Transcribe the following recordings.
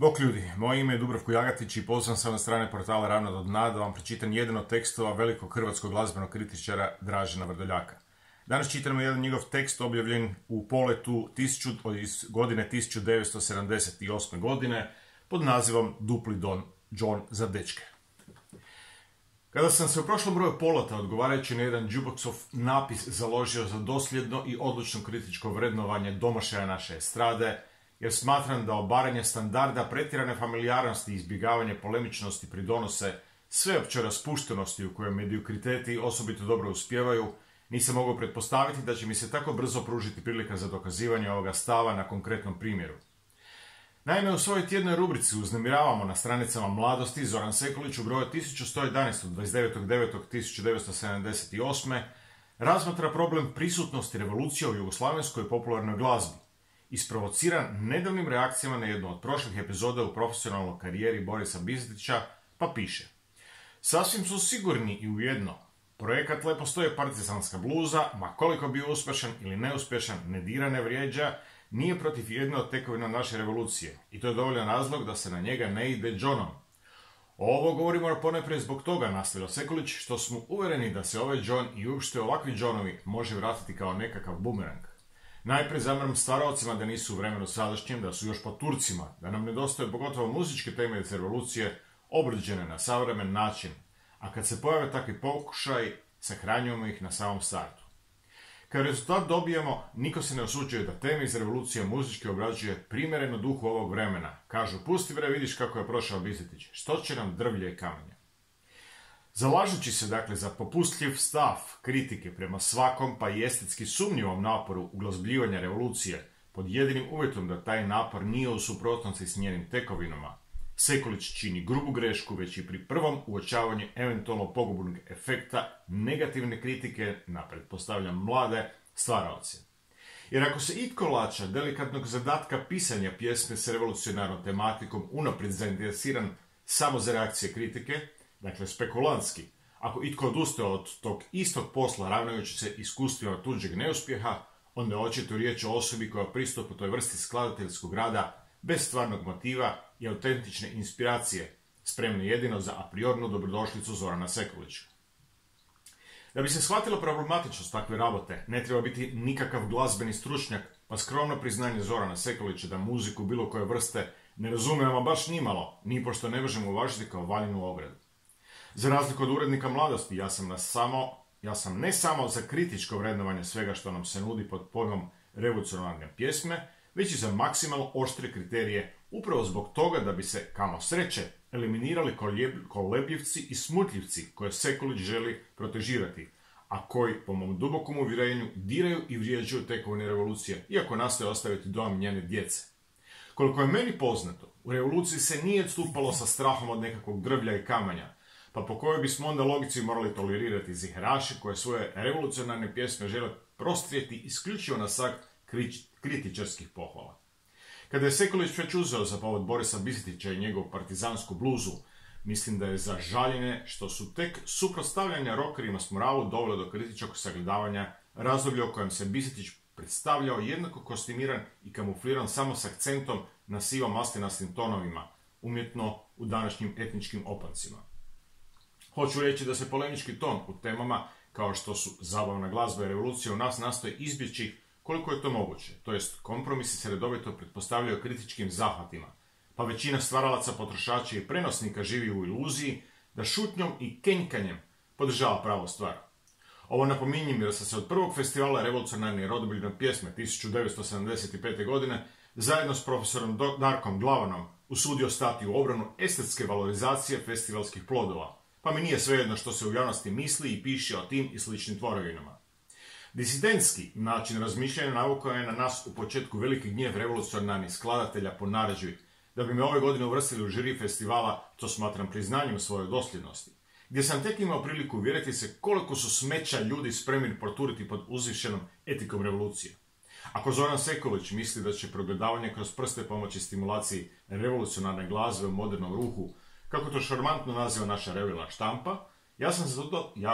Bok ljudi, moje ime je Dubravko Jagatić i pozvan sam na strane portala Ravno do dna da vam pročitam jedan od tekstova velikog hrvatskog glazbenog kritičara Dražena Vrdoljaka. Danas čitamo jedan njegov tekst objavljen u Poletu iz godine 1978. godine pod nazivom Dupli Don John za dečke. Kada sam se u prošlom broju Poleta, odgovarajući na jedan Jukeboxov napis, založio za dosljedno i odlučno kritičko vrednovanje domašaja naše estrade, jer smatram da obaranje standarda, pretjerane familijarnosti i izbjegavanje polemičnosti pridonose sveopćoj raspuštenosti u kojoj mediokriteti osobito dobro uspijevaju, nisam mogao pretpostaviti da će mi se tako brzo pružiti prilika za dokazivanje ovoga stava na konkretnom primjeru. Naime, u svojoj tjednoj rubrici Uznemiravamo na stranicama Mladosti Zoran Sekulić u broju 1111. 29.9.1978. razmatra problem prisutnosti revolucije u jugoslavenskoj popularnoj glazbi, isprovociran nedavnim reakcijama na jednu od prošlih epizoda u profesionalnoj karijeri Borisa Bizetića, pa piše: sasvim su sigurni i u jedno, projekat Lepo stoje partizanska bluza, ma koliko bio uspješan ili neuspješan, ne dira, ne vrijeđa, nije protiv jedne od tekovina naše revolucije i to je dovoljan razlog da se na njega ne ide džonom. Ovo govorimo ponajprije zbog toga, nastavio Sekulić, što smo uvereni da se ovaj džon i uopšte ovakvi džonovi može vratiti kao nekakav bumerang. Najprije zamram stvaraocima da nisu u vremenu sadašnjem, da su još po Turcima, da nam nedostaje pogotovo muzičke temeljice revolucije obrađene na savremen način, a kad se pojave takvi pokušaj, sahranjujemo ih na samom startu. Kad rezultat dobijemo, niko se ne osuđuje da teme iz revolucije muzički obrađuje primjereno duhu ovog vremena. Kažu, pusti bre, vidiš kako je prošao Bizetić, što će nam drvlje i kamenje. Zalažući se dakle za popustljiv stav kritike prema svakom pa i estetski sumnjivom naporu uglazbljivanja revolucije, pod jedinim uvjetom da taj napor nije u suprotnosti s njenim tekovinama, Sekulić čini grubu grešku već i pri prvom uočavanju eventualno pogubnog efekta negativne kritike na, pretpostavljam, mlade stvaraoce. Jer ako se itko lača delikatnog zadatka pisanja pjesme s revolucionarnom tematikom unaprijed zainteresiran samo za reakcije kritike, dakle spekulantski, ako itko odustaje od tog istog posla ravnajući se iskustvima tuđeg neuspjeha, onda je očito riječ o osobi koja pristupa toj vrsti skladateljskog rada bez stvarnog motiva i autentične inspiracije, spremne jedino za a priornu dobrodošlicu Zorana Sekulića. Da bi se shvatilo problematičnost takve rabote, ne treba biti nikakav glazbeni stručnjak, pa skromno priznanje Zorana Sekulića da muziku bilo koje vrste ne razumijemo baš nimalo, nipošto ne možemo uvažiti kao valjanu ogradu. Za razliku od urednika Mladosti, ja sam ne samo za kritičko vrednovanje svega što nam se nudi pod pojmom revolucionarne pjesme, već i za maksimalno oštre kriterije, upravo zbog toga da bi se, kamo sreće, eliminirali kolebljivci i smutljivci koje Sekulić želi protežirati, a koji, po mom dubokom uvjerenju, diraju i vrijeđaju tekovine revolucije, iako nastoje ostaviti dojam njene djece. Koliko je meni poznato, u revoluciji se nije odstupalo sa strahom od nekakvog drvlja i kamanja, pa po kojoj bismo onda logici morali tolerirati ziheraše koje svoje revolucionarne pjesme žele prostrijeti isključivo na sak kritičarskih pohvala. Kada je Sekulić već uzeo za povod Borisa Bizetića i njegovu partizansku bluzu, mislim da je za žaljenje što su tek suprotstavljanja rockerima s moralu dovele do kritičkog sagledavanja razdoblja u kojem se Bizetić predstavljao jednako kostimiran i kamufliran samo s akcentom na sivo-maslinastim tonovima, umjetno u današnjim etničkim opancima. Hoću reći da se polemički ton u temama kao što su zabavna glazba i revolucija u nas nastoji izbjeći koliko je to moguće, to jest kompromisi se redovito pretpostavljaju kritičkim zahvatima, pa većina stvaralaca, potrošača i prenosnika živi u iluziji da šutnjom i kenjkanjem podržava pravu stvar. Ovo napominjem jer sam se od prvog festivala revolucionarne rodoboljne pjesme 1975. godine zajedno s profesorom Darkom Glavanom usudio stati u obranu estetske valorizacije festivalskih plodova, pa mi nije svejedno što se u javnosti misli i piše o tim i sličnim tvorevinama. Disidentski način razmišljanja navukao je na nas u početku veliki gnjev revolucionarnih skladatelja po naređuji, da bi me ove godine uvrstili u žiri festivala, to smatram priznanjem svoje dosljednosti, gdje sam tek imao priliku uvjeriti se koliko su smeća ljudi spremni poturiti pod uzvišenom etikom revolucije. Ako Zoran Sekulić misli da će progledavanje kroz prste pomoći stimulaciji revolucionarne glazbe u modernom ruhu, kako to šarmantno naziva naša revila štampa, ja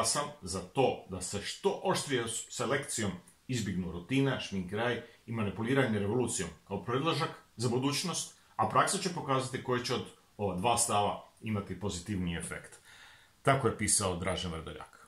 sam za to da se što oštrije selekcijom izbjegnu rutina, šminkraj i manipuliranje revolucijom kao predložak za budućnost, a praksa će pokazati koji će od ova dva stava imati pozitivniji efekt. Tako je pisao Dražen Vrdoljak.